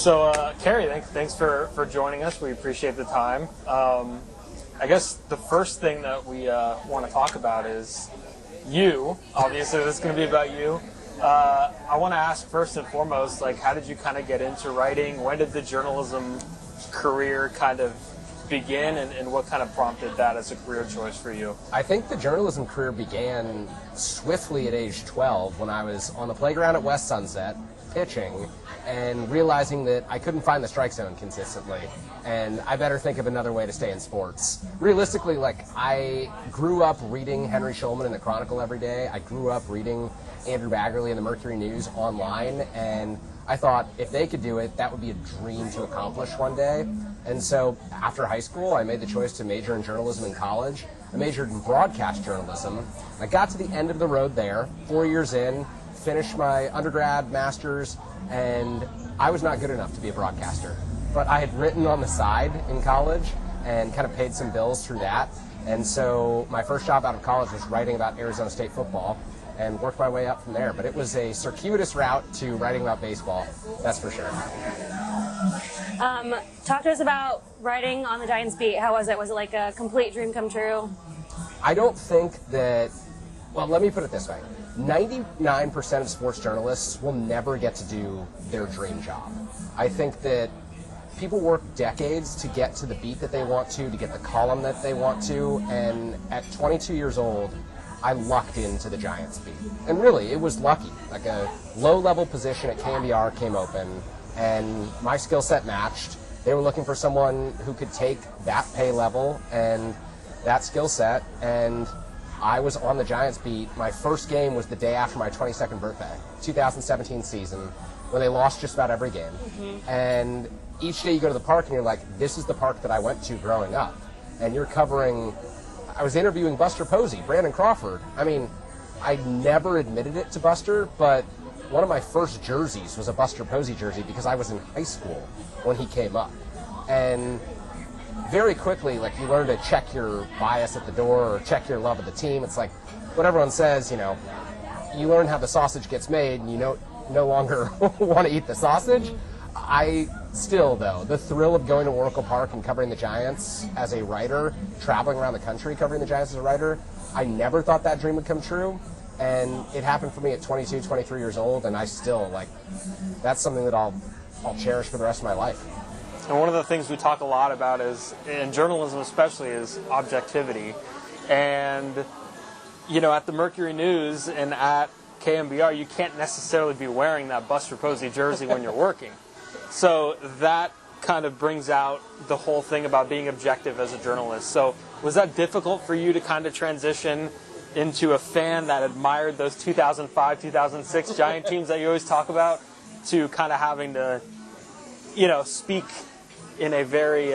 So, Kerry, thanks for joining us. We appreciate the time. I guess the first thing that we want to talk about is you. Obviously, this is going to be about you. I want to ask first and foremost, like, how did you kind of get into writing? When did the journalism career kind of begin, and what kind of prompted that as a career choice for you? I think the journalism career began swiftly at age 12 when I was on the playground at West Sunset pitching and realizing that I couldn't find the strike zone consistently, and I better think of another way to stay in sports. Realistically, like, I grew up reading Henry Schulman in the Chronicle every day. I grew up reading Andrew Baggerly in the Mercury News online, and I thought if they could do it, that would be a dream to accomplish one day. And so after high school, I made the choice to major in journalism in college. I majored in broadcast journalism. I got to the end of the road there, 4 years in, finished my undergrad, master's, and I was not good enough to be a broadcaster. But I had written on the side in college and kind of paid some bills through that. And so my first job out of college was writing about Arizona State football and worked my way up from there. But it was a circuitous route to writing about baseball, that's for sure. Talk to us about writing on the Giants beat. How was it? Was it like a complete dream come true? I don't think that, well, let me put it this way. 99% of sports journalists will never get to do their dream job. I think that people work decades to get to the beat that they want to get the column that they want to, and at 22 years old, I lucked into the Giants beat. And really, it was lucky. Like, a low-level position at KMBR came open, and my skill set matched. They were looking for someone who could take that pay level and that skill set, and I was on the Giants beat. My first game was the day after my 22nd birthday, 2017 season, when they lost just about every game. And each day you go to the park and you're like, this is the park that I went to growing up. And you're covering, I was interviewing Buster Posey, Brandon Crawford. I mean, I never admitted it to Buster, but one of my first jerseys was a Buster Posey jersey because I was in high school when he came up. And very quickly, like, you learn to check your bias at the door or check your love of the team. It's like what everyone says, you know, you learn how the sausage gets made and you no longer want to eat the sausage. I still, though, the thrill of going to Oracle Park and covering the Giants as a writer, traveling around the country covering the Giants as a writer, I never thought that dream would come true. And it happened for me at 22, 23 years old, and I still, like, that's something that I'll cherish for the rest of my life. And one of the things we talk a lot about is, in journalism especially, is objectivity. And, you know, at the Mercury News and at KMBR, you can't necessarily be wearing that Buster Posey jersey when you're working. So that kind of brings out the whole thing about being objective as a journalist. So was that difficult for you to kind of transition into a fan that admired those 2005, 2006 Giant teams that you always talk about, to kind of having to, you know, speak in a very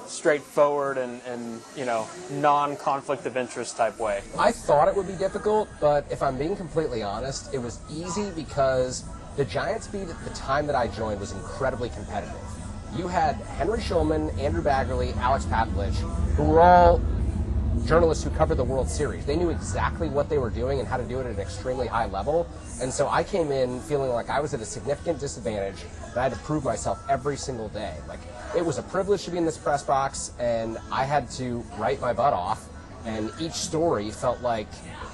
straightforward and you know, non-conflict of interest type way? I thought it would be difficult, but if I'm being completely honest, it was easy because the Giants beat at the time that I joined was incredibly competitive. You had Henry Schulman, Andrew Baggerly, Alex Pavlich, who were all journalists who covered the World Series. They knew exactly what they were doing and how to do it at an extremely high level. And so I came in feeling like I was at a significant disadvantage, that I had to prove myself every single day. Like, it was a privilege to be in this press box, and I had to write my butt off. And each story felt like,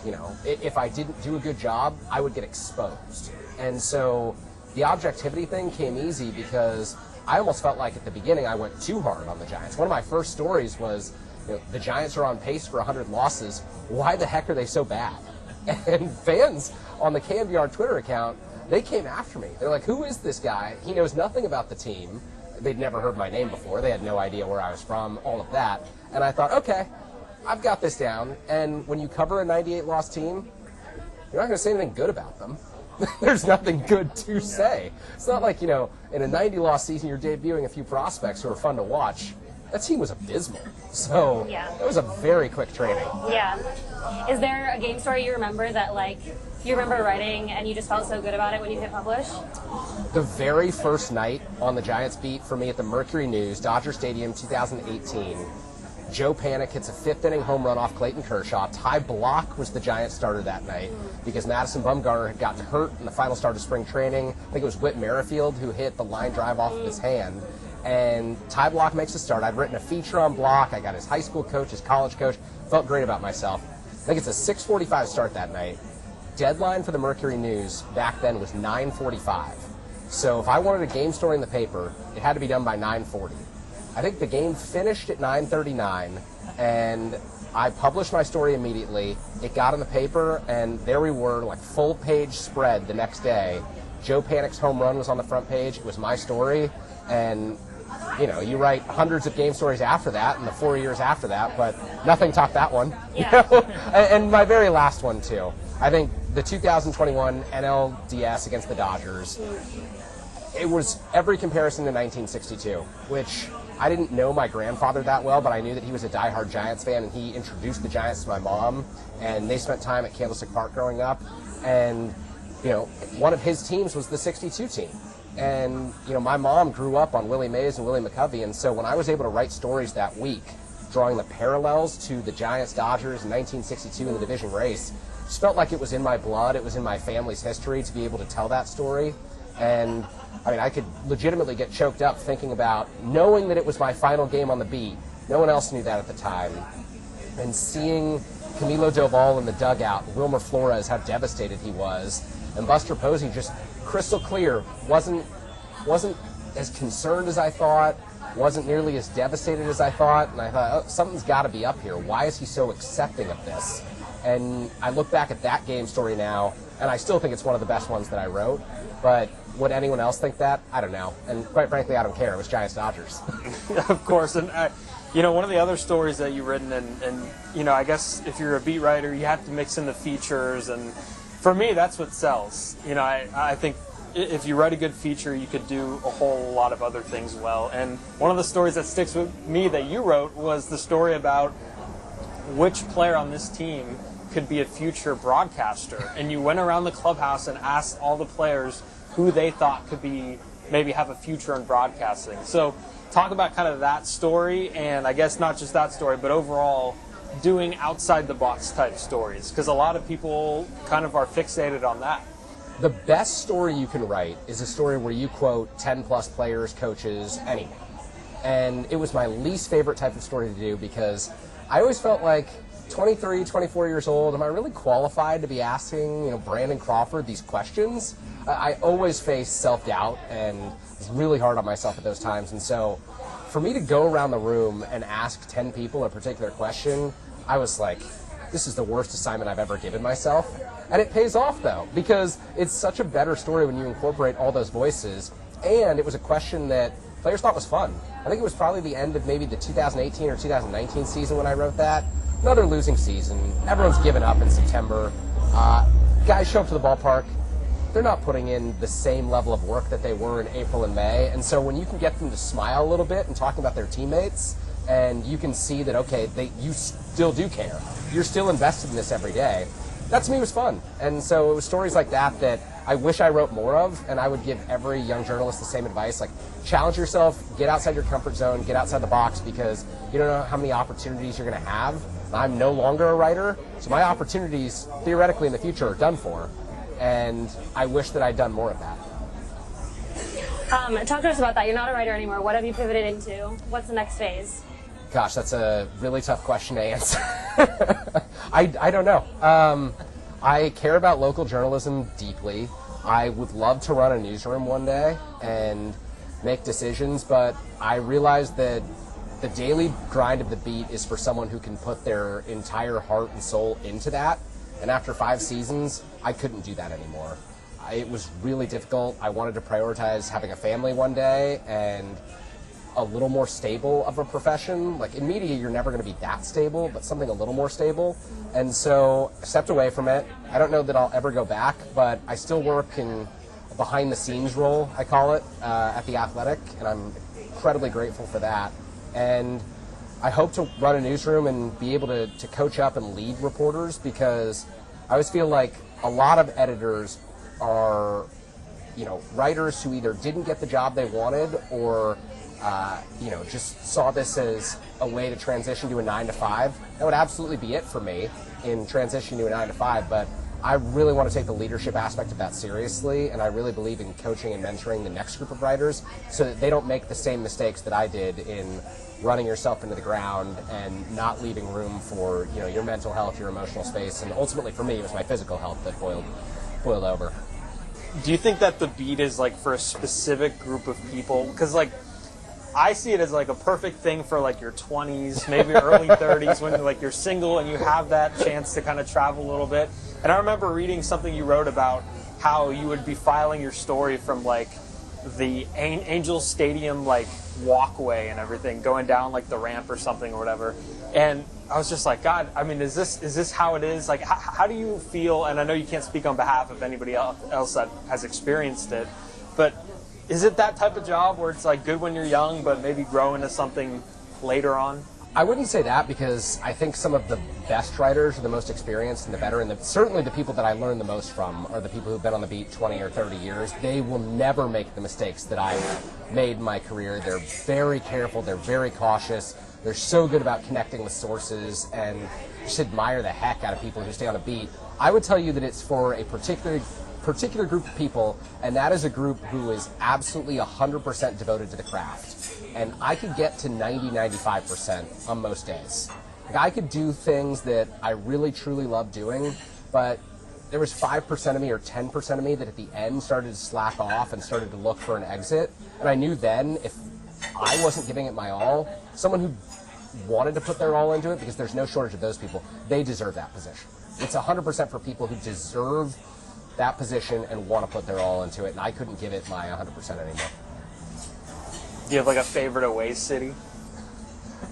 you know, if I didn't do a good job, I would get exposed. And so the objectivity thing came easy because I almost felt like at the beginning I went too hard on the Giants. One of my first stories was, you know, the Giants are on pace for 100 losses. Why the heck are they so bad? And fans on the KMBR Twitter account, they came after me. They're like, who is this guy? He knows nothing about the team. They'd never heard my name before. They had no idea where I was from, all of that. And I thought, okay, I've got this down. And when you cover a 98-loss team, you're not going to say anything good about them. There's nothing good to say. It's not like, you know, in a 90-loss season, you're debuting a few prospects who are fun to watch. That team was abysmal. So it was a very quick training. Yeah. Is there a game story you remember that, like, you remember writing and you just felt so good about it when you hit publish? The very first night on the Giants beat for me at the Mercury News, Dodger Stadium, 2018, Joe Panik hits a 5th-inning home run off Clayton Kershaw. Ty Block was the Giants starter that night because Madison Bumgarner had gotten hurt in the final start of spring training. I think it was Whit Merrifield who hit the line drive off of his hand. And Ty Block makes a start. I'd written a feature on Block. I got his high school coach, his college coach. Felt great about myself. I think it's a 6:45 start that night. Deadline for the Mercury News back then was 9:45. So if I wanted a game story in the paper, it had to be done by 9:40. I think the game finished at 9:39, and I published my story immediately. It got in the paper, and there we were, like full-page spread the next day. Joe Panik's home run was on the front page. It was my story, and you know, you write hundreds of game stories after that, and the 4 years after that, but nothing topped that one. Yeah. You know? And my very last one too. I think the 2021 NLDS against the Dodgers. It was every comparison to 1962, which I didn't know my grandfather that well, but I knew that he was a diehard Giants fan, and he introduced the Giants to my mom, and they spent time at Candlestick Park growing up. And, you know, one of his teams was the 62 team. And, you know, my mom grew up on Willie Mays and Willie McCovey, and so when I was able to write stories that week, drawing the parallels to the Giants-Dodgers in 1962 in the division race, just felt like it was in my blood, it was in my family's history to be able to tell that story. And I mean, I could legitimately get choked up thinking about knowing that it was my final game on the beat. No one else knew that at the time. And seeing Camilo Doval in the dugout, Wilmer Flores, how devastated he was, and Buster Posey just crystal clear, wasn't as concerned as I thought, wasn't nearly as devastated as I thought, and I thought, oh, something's got to be up here. Why is he so accepting of this? And I look back at that game story now, and I still think it's one of the best ones that I wrote, but would anyone else think that? I don't know. And quite frankly, I don't care. It was Giants-Dodgers. Of course. And, you know, one of the other stories that you've written, and, you know, I guess if you're a beat writer, you have to mix in the features. And for me, that's what sells. You know, I think if you write a good feature, you could do a whole lot of other things well. And one of the stories that sticks with me that you wrote was the story about which player on this team could be a future broadcaster. And you went around the clubhouse and asked all the players who they thought could be, maybe have a future in broadcasting. So talk about kind of that story, and I guess not just that story, but overall doing outside the box type stories, because a lot of people kind of are fixated on that. The best story you can write is a story where you quote 10 plus players, coaches, anyone. And it was my least favorite type of story to do because I always felt like 23, 24 years old, am I really qualified to be asking, you know, Brandon Crawford these questions? I always face self-doubt and was really hard on myself at those times. And so for me to go around the room and ask 10 people a particular question, I was like, this is the worst assignment I've ever given myself. And it pays off, though, because it's such a better story when you incorporate all those voices. And it was a question that players thought was fun. I think it was probably the end of maybe the 2018 or 2019 season when I wrote that. Another losing season. Everyone's given up in September. Guys show up to the ballpark. They're not putting in the same level of work that they were in April and May. And so when you can get them to smile a little bit and talking about their teammates, and you can see that, okay, you still do care. You're still invested in this every day. That to me was fun. And so it was stories like that that I wish I wrote more of, and I would give every young journalist the same advice, like challenge yourself, get outside your comfort zone, get outside the box, because you don't know how many opportunities you're going to have. I'm no longer a writer, so my opportunities theoretically in the future are done for, and I wish that I'd done more of that. Talk to us about that. You're not a writer anymore. What have you pivoted into? What's the next phase? Gosh, that's a really tough question to answer. I don't know. I care about local journalism deeply. I would love to run a newsroom one day and make decisions, but I realize that the daily grind of the beat is for someone who can put their entire heart and soul into that. And after 5 seasons, I couldn't do that anymore. It was really difficult. I wanted to prioritize having a family one day and a little more stable of a profession. Like in media, you're never going to be that stable, but something a little more stable. And so I stepped away from it. I don't know that I'll ever go back, but I still work in a behind-the-scenes role, I call it, at The Athletic, and I'm incredibly grateful for that. And I hope to run a newsroom and be able to coach up and lead reporters, because I always feel like a lot of editors are, you know, writers who either didn't get the job they wanted or just saw this as a way to transition to a 9-to-5, that would absolutely be it for me in transitioning to a 9-to-5. But I really want to take the leadership aspect of that seriously, and I really believe in coaching and mentoring the next group of writers so that they don't make the same mistakes that I did in running yourself into the ground and not leaving room for your mental health, your emotional space, and ultimately for me it was my physical health that boiled over. Do you think that the beat is like for a specific group of people? Because like I see it as like a perfect thing for like your 20s, maybe your early 30s, when like you're single and you have that chance to kind of travel a little bit. And I remember reading something you wrote about how you would be filing your story from like the Angels Stadium like walkway and everything, going down like the ramp or something or whatever. And I was just like, God, I mean, is this how it is? Like, how do you feel? And I know you can't speak on behalf of anybody else that has experienced it, but is it that type of job where it's like good when you're young, but maybe grow into something later on? I wouldn't say that, because I think some of the best writers are the most experienced and the better, and certainly the people that I learn the most from are the people who've been on the beat 20 or 30 years. They will never make the mistakes that I've made in my career. They're very careful, they're very cautious, they're so good about connecting with sources, and just admire the heck out of people who stay on a beat. I would tell you that it's for a particular group of people, and that is a group who is absolutely 100% devoted to the craft. And I could get to 90-95% on most days. Like, I could do things that I really truly love doing, but there was 5% of me or 10% of me that at the end started to slack off and started to look for an exit. And I knew then if I wasn't giving it my all, someone who wanted to put their all into it, because there's no shortage of those people, they deserve that position. It's 100% for people who deserve that position and want to put their all into it, and I couldn't give it my 100% anymore. Do you have like a favorite away city?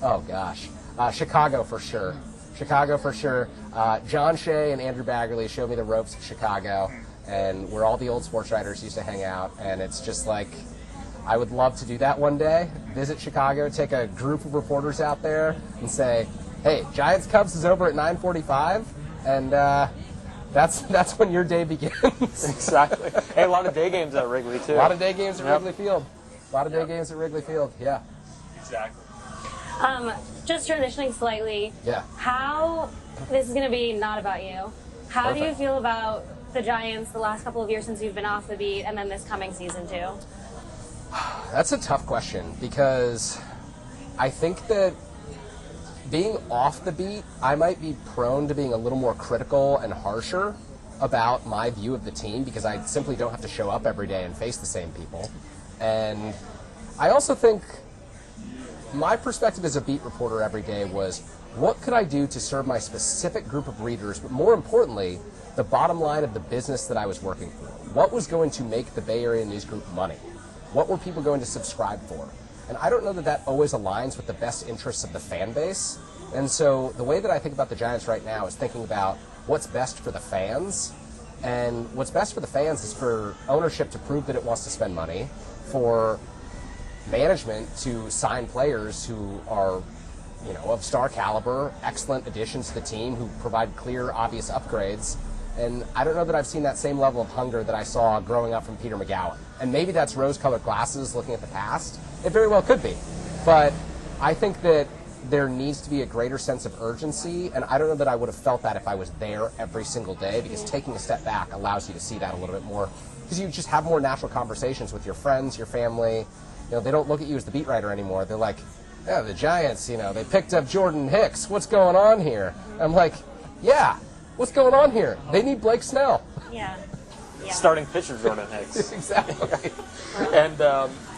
Oh gosh, Chicago for sure. Chicago for sure. John Shea and Andrew Baggerly showed me the ropes of Chicago, and where all the old sports writers used to hang out, and it's just like, I would love to do that one day. Visit Chicago, take a group of reporters out there and say, hey, Giants Cubs is over at 9:45, and that's when your day begins. Exactly. Hey, a lot of day games at Wrigley too. A lot of day games at Wrigley Field. A lot of day games at Wrigley Field, yeah. Exactly. Just transitioning slightly. Yeah. This is going to be not about you. How do you Perfect. feel about the Giants the last couple of years since you've been off the beat, and then this coming season too? That's a tough question, because I think that being off the beat, I might be prone to being a little more critical and harsher about my view of the team, because I simply don't have to show up every day and face the same people. And I also think my perspective as a beat reporter every day was, what could I do to serve my specific group of readers, but more importantly, the bottom line of the business that I was working for? What was going to make the Bay Area News Group money? What were people going to subscribe for? And I don't know that that always aligns with the best interests of the fan base. And so the way that I think about the Giants right now is thinking about what's best for the fans. And what's best for the fans is for ownership to prove that it wants to spend money, for management to sign players who are, of star caliber, excellent additions to the team, who provide clear, obvious upgrades. And I don't know that I've seen that same level of hunger that I saw growing up from Peter McGowan. And maybe that's rose-colored glasses looking at the past. It very well could be. But I think that there needs to be a greater sense of urgency, and I don't know that I would have felt that if I was there every single day, because taking a step back allows you to see that a little bit more, because you just have more natural conversations with your friends, your family. They don't look at you as the beat writer anymore. They're like, yeah, the Giants, they picked up Jordan Hicks. What's going on here? I'm like, yeah, what's going on here? They need Blake Snell. Yeah. Starting pitcher Jordan Hicks. Exactly. And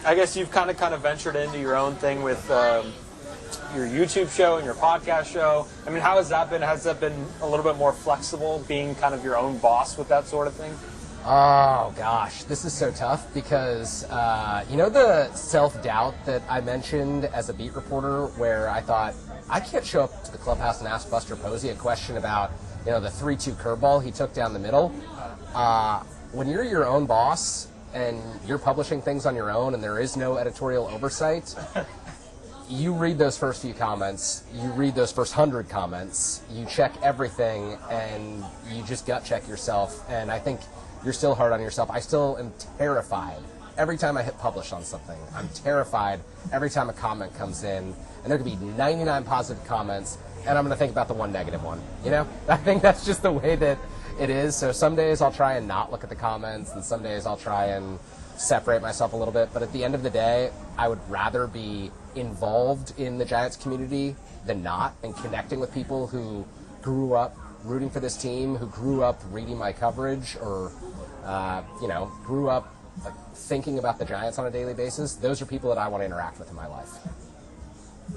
I guess you've kind of ventured into your own thing with your YouTube show and your podcast show. I mean, how has that been? Has that been a little bit more flexible, being kind of your own boss with that sort of thing? Oh, gosh, this is so tough, because, the self-doubt that I mentioned as a beat reporter, where I thought, I can't show up to the clubhouse and ask Buster Posey a question about, the 3-2 curveball he took down the middle. When you're your own boss and you're publishing things on your own and there is no editorial oversight, you read those first few comments, you read those first 100 comments, you check everything, and you just gut check yourself. And I think you're still hard on yourself. I still am terrified every time I hit publish on something, I'm terrified every time a comment comes in, and there could be 99 positive comments, and I'm going to think about the one negative one. You know, I think that's just the way that it is. So some days I'll try and not look at the comments, and some days I'll try and separate myself a little bit. But at the end of the day, I would rather be involved in the Giants community than not, and connecting with people who grew up rooting for this team, who grew up reading my coverage, or grew up thinking about the Giants on a daily basis. Those are people that I want to interact with in my life.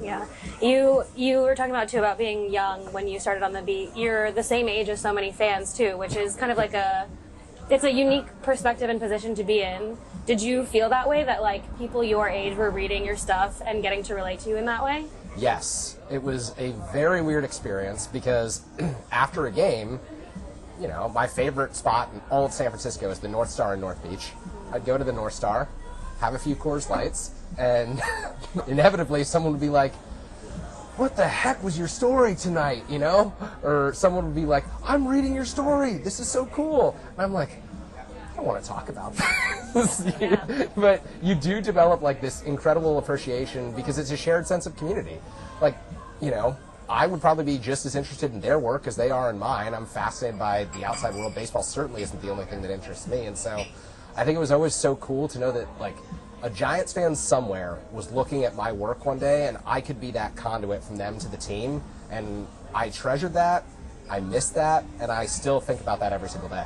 Yeah. You were talking about, too, about being young when you started on the beat. You're the same age as so many fans, too, which is kind of like it's a unique perspective and position to be in. Did you feel that way, that, like, people your age were reading your stuff and getting to relate to you in that way? Yes. It was a very weird experience because after a game, you know, my favorite spot in all of San Francisco is the North Star in North Beach. I'd go to the North Star, have a few Coors Lights, and inevitably someone would be like, what the heck was your story tonight, you know? Or someone would be like, I'm reading your story, this is so cool. And I'm like, I don't want to talk about this. Yeah. But you do develop like this incredible appreciation because it's a shared sense of community. Like, you know, I would probably be just as interested in their work as they are in mine. I'm fascinated by the outside world. Baseball certainly isn't the only thing that interests me. And so I think it was always so cool to know that, like, a Giants fan somewhere was looking at my work one day, and I could be that conduit from them to the team. And I treasured that, I missed that, and I still think about that every single day.